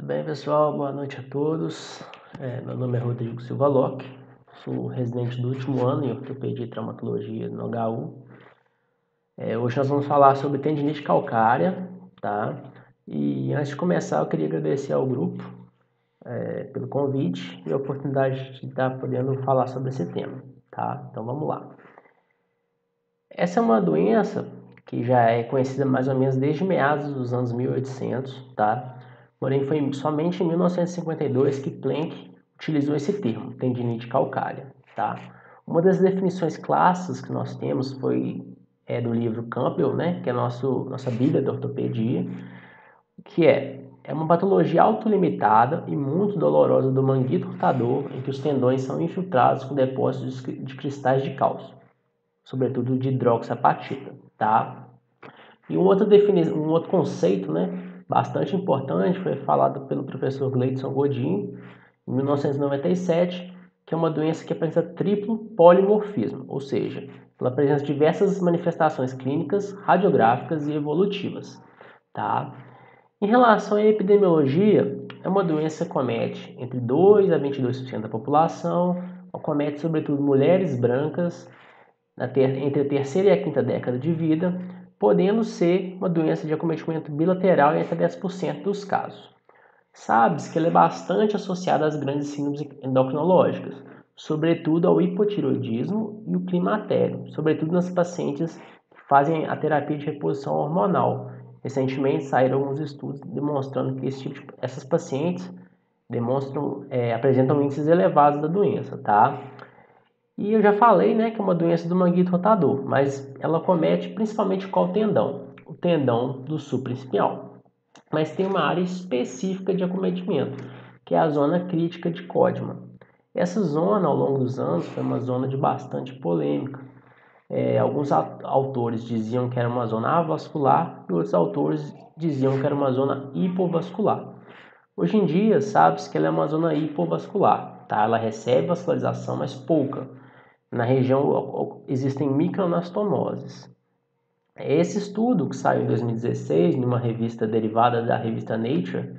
Bem, pessoal, boa noite a todos. Meu nome é Rodrigo Silva Locke, sou residente do último ano em Ortopedia e Traumatologia no HU. Hoje nós vamos falar sobre tendinite calcária, tá? E antes de começar, eu queria agradecer ao grupo pelo convite e a oportunidade de estar podendo falar sobre esse tema, tá? Então vamos lá. Essa é uma doença que já é conhecida mais ou menos desde meados dos anos 1800, tá? Porém, foi somente em 1952 que Planck utilizou esse termo, tendinite calcária, tá? Uma das definições clássicas que nós temos foi do livro Campbell, né, que é nossa Bíblia da ortopedia, que é uma patologia autolimitada e muito dolorosa do manguito rotador, em que os tendões são infiltrados com depósitos de cristais de cálcio, sobretudo de hidroxiapatita, tá? E um outro conceito, né, bastante importante foi falado pelo professor Gleidson Godin, em 1997, que é uma doença que apresenta triplo polimorfismo, ou seja, ela apresenta diversas manifestações clínicas, radiográficas e evolutivas, tá? Em relação à epidemiologia, é uma doença que comete entre 2 a 22% da população, acomete sobretudo mulheres brancas entre a terceira e a quinta década de vida, podendo ser uma doença de acometimento bilateral em até 10% dos casos. Sabe-se que ela é bastante associada às grandes síndromes endocrinológicas, sobretudo ao hipotireoidismo e o climatério, sobretudo nas pacientes que fazem a terapia de reposição hormonal. Recentemente saíram alguns estudos demonstrando que essas pacientes apresentam índices elevados da doença, tá? E eu já falei, né, que é uma doença do manguito rotador, mas ela comete principalmente qual tendão? O tendão do supraespinhal. Mas tem uma área específica de acometimento, que é a zona crítica de Codman. Essa zona, ao longo dos anos, foi uma zona de bastante polêmica. Alguns autores diziam que era uma zona avascular e outros autores diziam que era uma zona hipovascular. Hoje em dia, sabe-se que ela é uma zona hipovascular, tá? Ela recebe vascularização, mas pouca. Na região existem microanastomoses. Esse estudo, que saiu em 2016, numa revista derivada da revista Nature,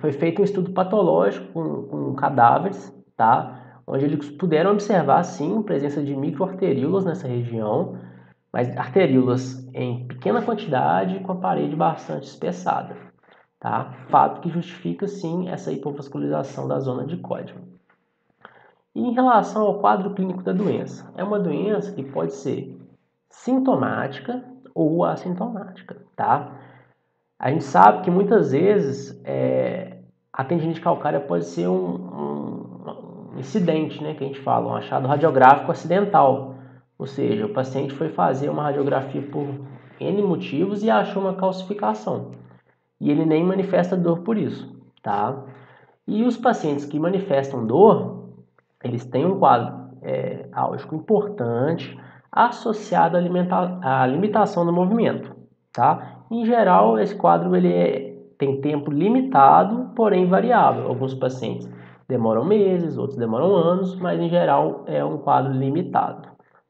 foi feito um estudo patológico com cadáveres, tá? Onde eles puderam observar, sim, a presença de microarteríolas nessa região, mas arteríolas em pequena quantidade com a parede bastante espessada, tá? Fato que justifica, sim, essa hipovascularização da zona de Codman. E em relação ao quadro clínico da doença, é uma doença que pode ser sintomática ou assintomática, tá? A gente sabe que muitas vezes a tendinite calcária pode ser um incidente, né, que a gente fala, um achado radiográfico acidental. Ou seja, o paciente foi fazer uma radiografia por N motivos e achou uma calcificação. E ele nem manifesta dor por isso, tá? E os pacientes que manifestam dor, eles têm um quadro álgico importante associado à limitação do movimento, tá? Em geral, esse quadro tem tempo limitado, porém variável. Alguns pacientes demoram meses, outros demoram anos, mas em geral é um quadro limitado,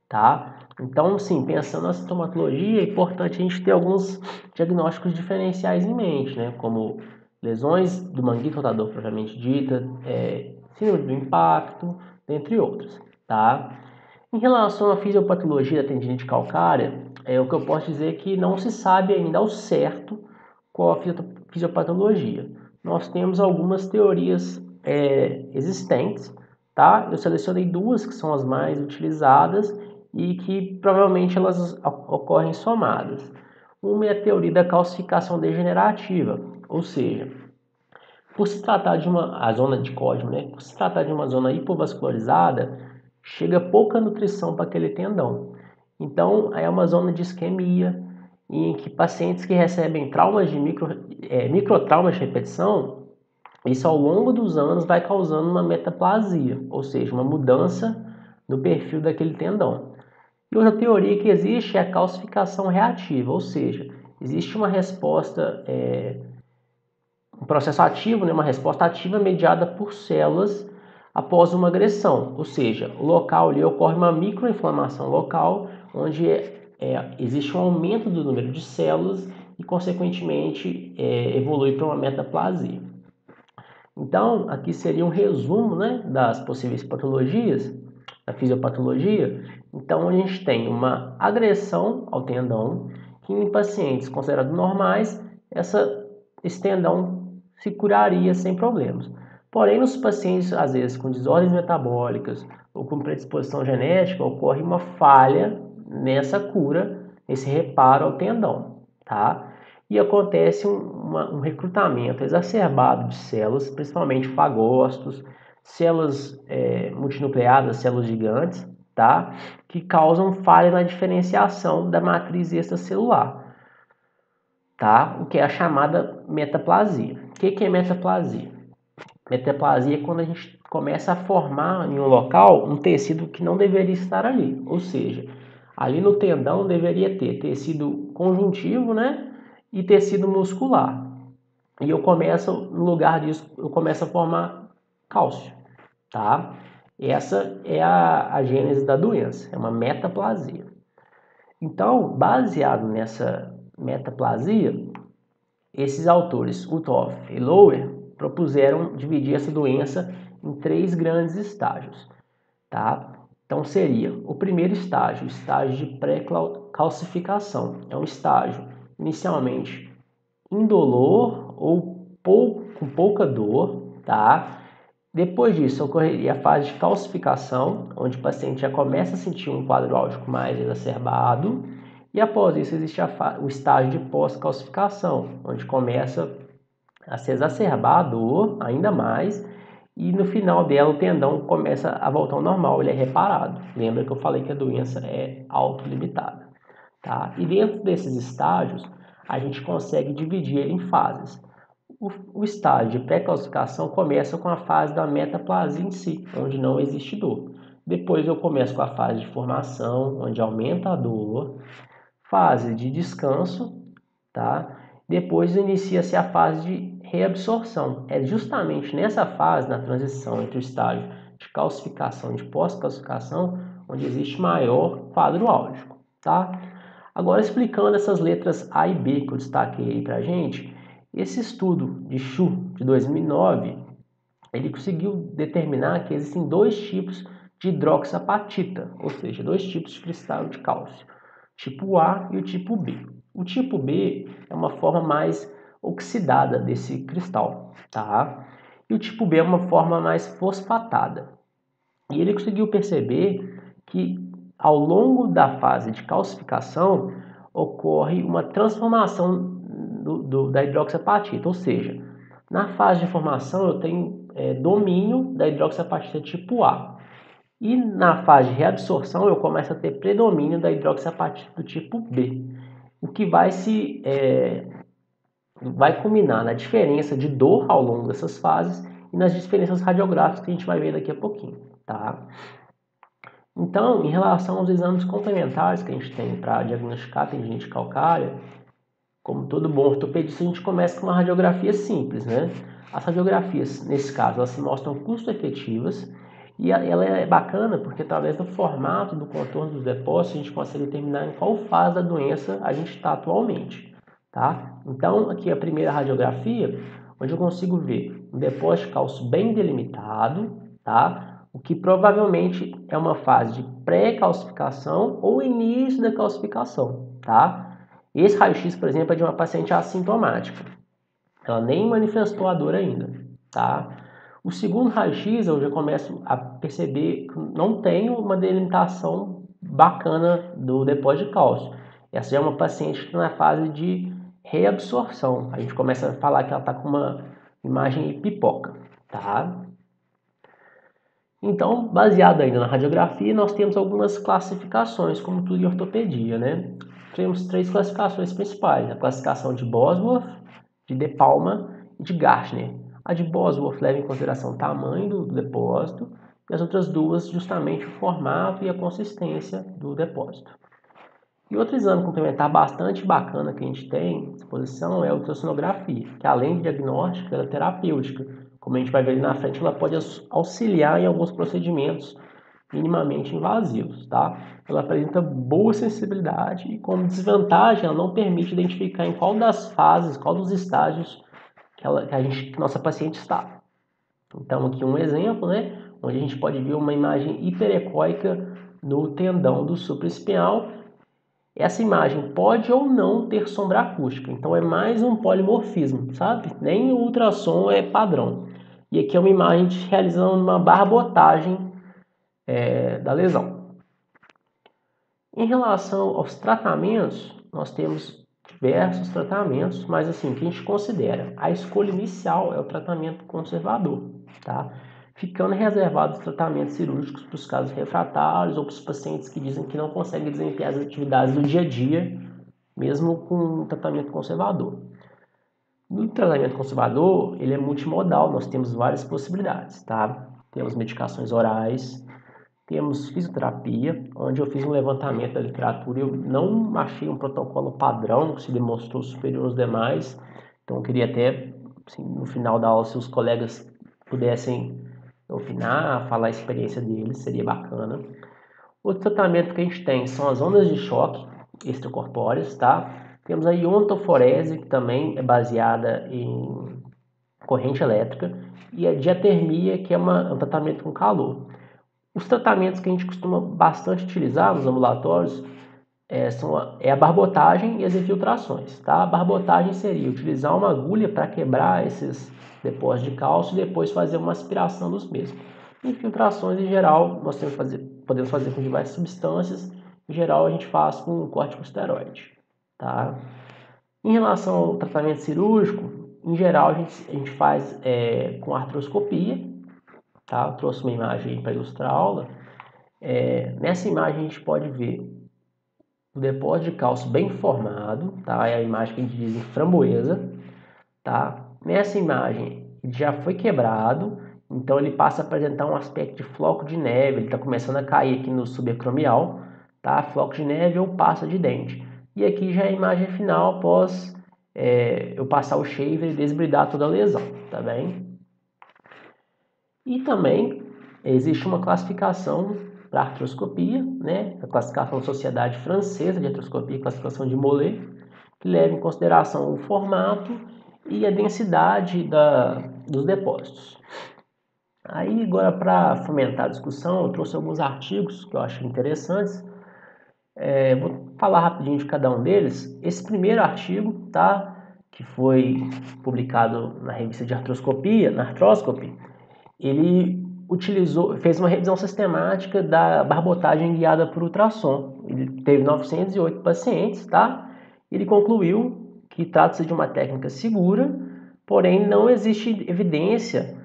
tá? Então, sim, pensando na sintomatologia, é importante a gente ter alguns diagnósticos diferenciais em mente, né? Como lesões do manguito rotador propriamente dita, síndrome do impacto, dentre outros, tá? Em relação à fisiopatologia da tendinite calcária, o que eu posso dizer é que não se sabe ainda ao certo qual a fisiopatologia. Nós temos algumas teorias existentes, tá? Eu selecionei duas que são as mais utilizadas e que provavelmente elas ocorrem somadas. Uma é a teoria da calcificação degenerativa, ou seja, por se tratar de a zona de Codman, né? Por se tratar de uma zona hipovascularizada, chega pouca nutrição para aquele tendão. Então, é uma zona de isquemia, em que pacientes que recebem traumas de microtraumas de repetição, isso ao longo dos anos vai causando uma metaplasia, ou seja, uma mudança no perfil daquele tendão. E outra teoria que existe é a calcificação reativa, ou seja, existe uma resposta um processo ativo, né, uma resposta ativa mediada por células após uma agressão, ou seja, o local ali ocorre uma microinflamação local, onde existe um aumento do número de células e, consequentemente, evolui para uma metaplasia. Então, aqui seria um resumo, né, das possíveis patologias, da fisiopatologia. Então, a gente tem uma agressão ao tendão, que em pacientes considerados normais, esse tendão se curaria sem problemas. Porém, nos pacientes, às vezes, com desordens metabólicas ou com predisposição genética, ocorre uma falha nessa cura, nesse reparo ao tendão, tá? E acontece um recrutamento exacerbado de células, principalmente fagócitos, células multinucleadas, células gigantes, tá? Que causam falha na diferenciação da matriz extracelular, tá? O que é a chamada metaplasia. O que é metaplasia? Metaplasia é quando a gente começa a formar em um local um tecido que não deveria estar ali, ou seja, ali no tendão deveria ter tecido conjuntivo, né? E tecido muscular. E eu começo, no lugar disso, eu começo a formar cálcio, tá? Essa é a gênese da doença, é uma metaplasia. Então, baseado nessa metaplasia, esses autores, Uthoff e Lower, propuseram dividir essa doença em 3 grandes estágios, tá? Então seria o primeiro estágio, o estágio de pré-calcificação. É um estágio inicialmente indolor ou com pouca dor, tá? Depois disso ocorreria a fase de calcificação, onde o paciente já começa a sentir um quadro álgico mais exacerbado, e após isso existe o estágio de pós-calcificação, onde começa a se exacerbar a dor ainda mais, e no final dela o tendão começa a voltar ao normal, ele é reparado. Lembra que eu falei que a doença é autolimitada, tá? E dentro desses estágios, a gente consegue dividir ele em fases. O estágio de pré-calcificação começa com a fase da metaplasia em si, onde não existe dor. Depois eu começo com a fase de formação, onde aumenta a dor. Fase de descanso, tá? Depois inicia-se a fase de reabsorção. É justamente nessa fase, na transição entre o estágio de calcificação e de pós-calcificação, onde existe maior quadro álgico, tá? Agora, explicando essas letras A e B que eu destaquei aí pra gente, esse estudo de Chu, de 2009, ele conseguiu determinar que existem 2 tipos de hidroxiapatita, ou seja, 2 tipos de cristal de cálcio, tipo A e o tipo B. O tipo B é uma forma mais oxidada desse cristal, tá? E o tipo B é uma forma mais fosfatada. E ele conseguiu perceber que ao longo da fase de calcificação ocorre uma transformação da hidroxiapatita, ou seja, na fase de formação eu tenho domínio da hidroxiapatita tipo A. E na fase de reabsorção eu começo a ter predomínio da hidroxiapatita do tipo B. O que vai culminar na diferença de dor ao longo dessas fases e nas diferenças radiográficas que a gente vai ver daqui a pouquinho, tá? Então, em relação aos exames complementares que a gente tem para diagnosticar a tendinite calcária, como todo bom ortopedista, a gente começa com uma radiografia simples, né? As radiografias, nesse caso, elas se mostram custo-efetivas e ela é bacana porque através do formato, do contorno dos depósitos, a gente consegue determinar em qual fase da doença a gente está atualmente, tá? Então, aqui a primeira radiografia, onde eu consigo ver um depósito de cálcio bem delimitado, tá? O que provavelmente é uma fase de pré-calcificação ou início da calcificação, tá? Esse raio-x, por exemplo, é de uma paciente assintomática. Ela nem manifestou a dor ainda, tá? O segundo raio-x eu já começo a perceber que não tem uma delimitação bacana do depósito de cálcio. Essa já é uma paciente que está na fase de reabsorção. A gente começa a falar que ela está com uma imagem pipoca, tá? Então, baseado ainda na radiografia, nós temos algumas classificações, como tudo em ortopedia, né? Temos 3 classificações principais: a classificação de Bosworth, de De Palma e de Gartner. A de Bosworth leva em consideração o tamanho do depósito e as outras duas justamente o formato e a consistência do depósito. E outro exame complementar bastante bacana que a gente tem à disposição é a ultrassonografia, que além de diagnóstica, ela é terapêutica. Como a gente vai ver ali na frente, ela pode auxiliar em alguns procedimentos minimamente invasivos, tá? Ela apresenta boa sensibilidade e, como desvantagem, ela não permite identificar em qual das fases, qual dos estágios que nossa paciente está. Então, aqui um exemplo, né? Onde a gente pode ver uma imagem hiperecóica no tendão do supraespinhal. Essa imagem pode ou não ter sombra acústica, então é mais um polimorfismo, sabe? Nem o ultrassom é padrão. E aqui é uma imagem realizando uma barbotagem da lesão. Em relação aos tratamentos, nós temos diversos tratamentos, mas assim, o que a gente considera? A escolha inicial é o tratamento conservador, tá? Ficando reservados os tratamentos cirúrgicos para os casos refratários ou para os pacientes que dizem que não conseguem desempenhar as atividades do dia a dia, mesmo com um tratamento conservador. No tratamento conservador, ele é multimodal, nós temos várias possibilidades, tá? Temos medicações orais, temos fisioterapia, onde eu fiz um levantamento da literatura e eu não achei um protocolo padrão que se demonstrou superior aos demais. Então eu queria até, assim, no final da aula, se os colegas pudessem opinar, falar a experiência deles, seria bacana. Outro tratamento que a gente tem são as ondas de choque extracorpóreas, tá? Temos a iontoforese, que também é baseada em corrente elétrica, e a diatermia, que é um tratamento com calor. Os tratamentos que a gente costuma bastante utilizar nos ambulatórios é a barbotagem e as infiltrações. Tá? A barbotagem seria utilizar uma agulha para quebrar esses depósitos de cálcio e depois fazer uma aspiração dos mesmos. Infiltrações, em geral, nós podemos fazer com diversas substâncias. Em geral, a gente faz com corticosteroide. Tá? Em relação ao tratamento cirúrgico, em geral, a gente faz com artroscopia. Tá? Eu trouxe uma imagem para ilustrar a aula. Nessa imagem, a gente pode ver o depósito de cálcio bem formado, tá? É a imagem que a gente diz em framboesa, tá? Nessa imagem, ele já foi quebrado, então ele passa a apresentar um aspecto de floco de neve, ele está começando a cair aqui no subacromial, tá? Floco de neve ou pasta de dente. E aqui já é a imagem final após eu passar o shaver e desbridar toda a lesão, tá bem? E também existe uma classificação para artroscopia, né? A classificação da Sociedade Francesa de Artroscopia, classificação de Mollet, que leva em consideração o formato e a densidade dos depósitos. Aí, agora, para fomentar a discussão, eu trouxe alguns artigos que eu acho interessantes. Vou falar rapidinho de cada um deles. Esse primeiro artigo, tá? Que foi publicado na revista de artroscopia, na Arthroscopy, ele fez uma revisão sistemática da barbotagem guiada por ultrassom. Ele teve 908 pacientes, tá? Ele concluiu que trata-se de uma técnica segura, porém não existe evidência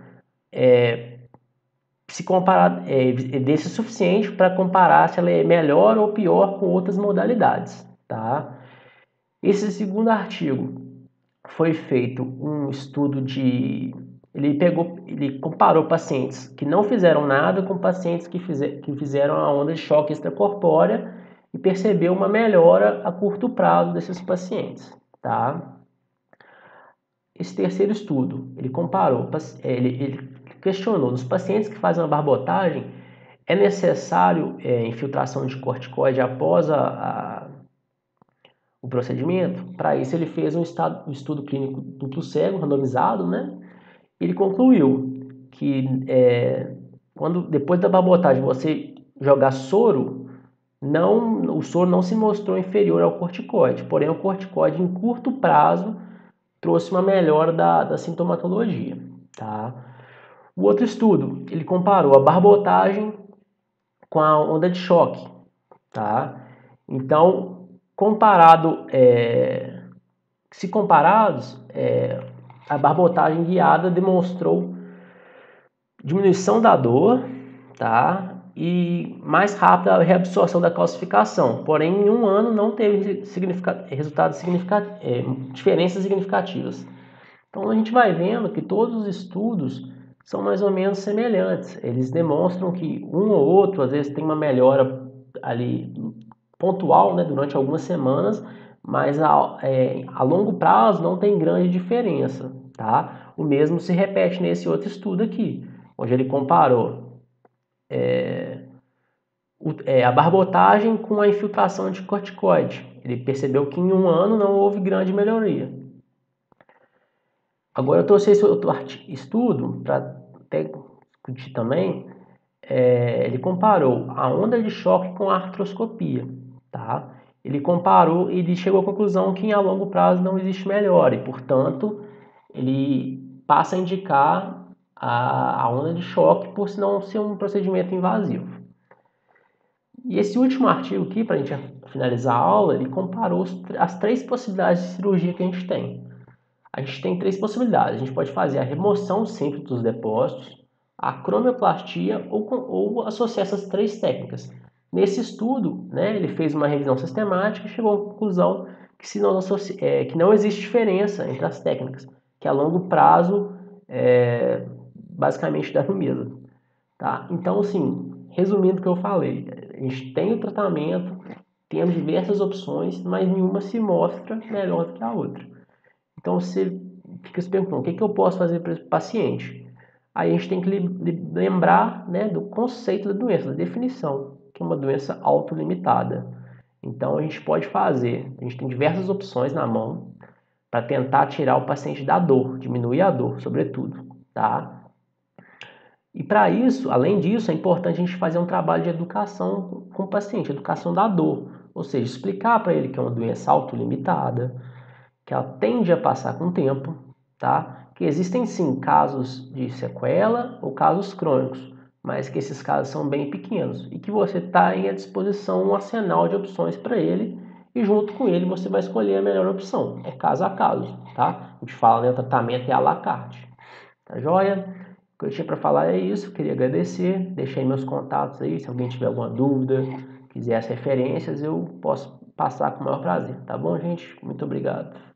evidência suficiente para comparar se ela é melhor ou pior com outras modalidades, tá? Esse segundo artigo foi feito um estudo ele comparou pacientes que não fizeram nada com pacientes que fizeram a onda de choque extracorpórea e percebeu uma melhora a curto prazo desses pacientes, tá? Esse terceiro estudo, ele comparou, ele questionou, nos pacientes que fazem uma barbotagem, é necessário infiltração de corticoide após o procedimento? Para isso ele fez um estudo clínico duplo cego, randomizado, né? Ele concluiu que depois da barbotagem você jogar soro, o soro não se mostrou inferior ao corticoide, porém o corticoide em curto prazo trouxe uma melhora da sintomatologia, tá? O outro estudo, ele comparou a barbotagem com a onda de choque, tá? Então, se comparados, a barbotagem guiada demonstrou diminuição da dor, tá? E mais rápida a reabsorção da calcificação. Porém, em um ano não teve diferenças significativas. Então, a gente vai vendo que todos os estudos são mais ou menos semelhantes. Eles demonstram que um ou outro, às vezes, tem uma melhora ali pontual, né, durante algumas semanas, mas a longo prazo não tem grande diferença, tá? O mesmo se repete nesse outro estudo aqui, onde ele comparou a barbotagem com a infiltração de corticoide. Ele percebeu que em 1 ano não houve grande melhoria. Agora eu trouxe esse outro estudo para até discutir também. Ele comparou a onda de choque com a artroscopia, tá? Ele chegou à conclusão que a longo prazo não existe melhora e, portanto, ele passa a indicar a onda de choque por não ser um procedimento invasivo. E esse último artigo aqui, para a gente finalizar a aula, ele comparou as 3 possibilidades de cirurgia que a gente tem. A gente tem 3 possibilidades. A gente pode fazer a remoção simples dos depósitos, a cromioplastia ou associar essas 3 técnicas. Nesse estudo, né, ele fez uma revisão sistemática e chegou à conclusão que não existe diferença entre as técnicas, que a longo prazo basicamente dá no mesmo. Tá? Então, assim, resumindo o que eu falei, a gente tem o tratamento, temos diversas opções, mas nenhuma se mostra melhor do que a outra. Então você fica se perguntando, o que eu posso fazer para esse paciente? Aí a gente tem que lembrar, né, do conceito da doença, da definição, que é uma doença autolimitada. Então a gente tem diversas opções na mão para tentar tirar o paciente da dor, diminuir a dor, sobretudo, tá? E para isso, além disso, é importante a gente fazer um trabalho de educação com o paciente, educação da dor, ou seja, explicar para ele que é uma doença autolimitada, que ela tende a passar com o tempo, tá? Que existem sim casos de sequela ou casos crônicos, mas que esses casos são bem pequenos e que você está à disposição um arsenal de opções para ele e junto com ele você vai escolher a melhor opção. É caso a caso, tá? A gente fala, né, o tratamento é à la carte. Tá joia? O que eu tinha para falar é isso. Queria agradecer. Deixei meus contatos aí. Se alguém tiver alguma dúvida, quiser as referências, eu posso passar com o maior prazer. Tá bom, gente? Muito obrigado.